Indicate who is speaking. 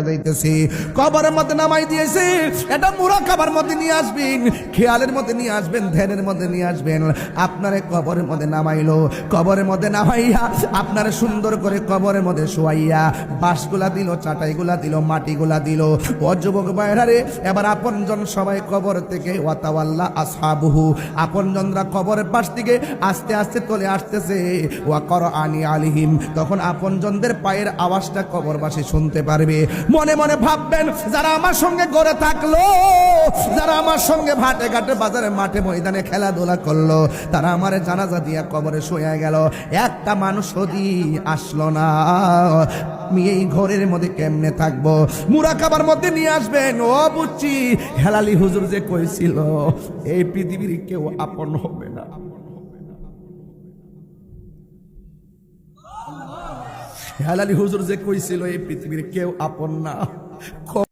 Speaker 1: যাইতেছি কবরের মধ্যে নামাই দিয়েছে। এটা মুরাকাবার মধ্যে নিয়ে আসবেন, খেয়ালের মধ্যে নিয়ে আসবেন, ধ্যানের মধ্যে নিয়ে আসবেন। আপনারে কবরের মধ্যে নামাইলো, কবরের মধ্যে নামাইয়া আপনারে সুন্দর করে কবরের মধ্যে শোয়াইয়া বাঁশগুলা দিল, চাটাইগুলা দিল, মাটিগুলা দিল। ও যুবক ভাইরা, এবার আপনজন সবাই কবর থেকে ওয়াতাওয়াল্লা আসহাবুহু, আপনজনরা কবরের পাশ থেকে আস্তে আস্তে চলে আসতেছে। ওয়া করআনি আলিহিম, তখন আপনজনদের পায়ের আওয়াজটা কবরবাসী শুনতে পারবে। মনে মনে ভাববেন, যারা আমার সঙ্গে গড়ে থাকলো, যারা আমার সঙ্গে ভাটে ঘাটে বাজারে মাঠে ময়দানে খেলাধুলা করলো, তারা আমার জানাজা দিয়া কবরে শুয়ে গেল, একটা মানুষ যদি আসলো না, আমি এই ঘরের মধ্যে কেমনে থাকবো? মুরাকাবার মধ্যে নিয়ে আসবেন। ও বুঝছি, হেলালি হুজুর যে কইছিল এই পৃথিবীর কেউ আপন হবে না। হেলালি হুজুর যে কইছিল এই পৃথিবীর কেউ আপন না।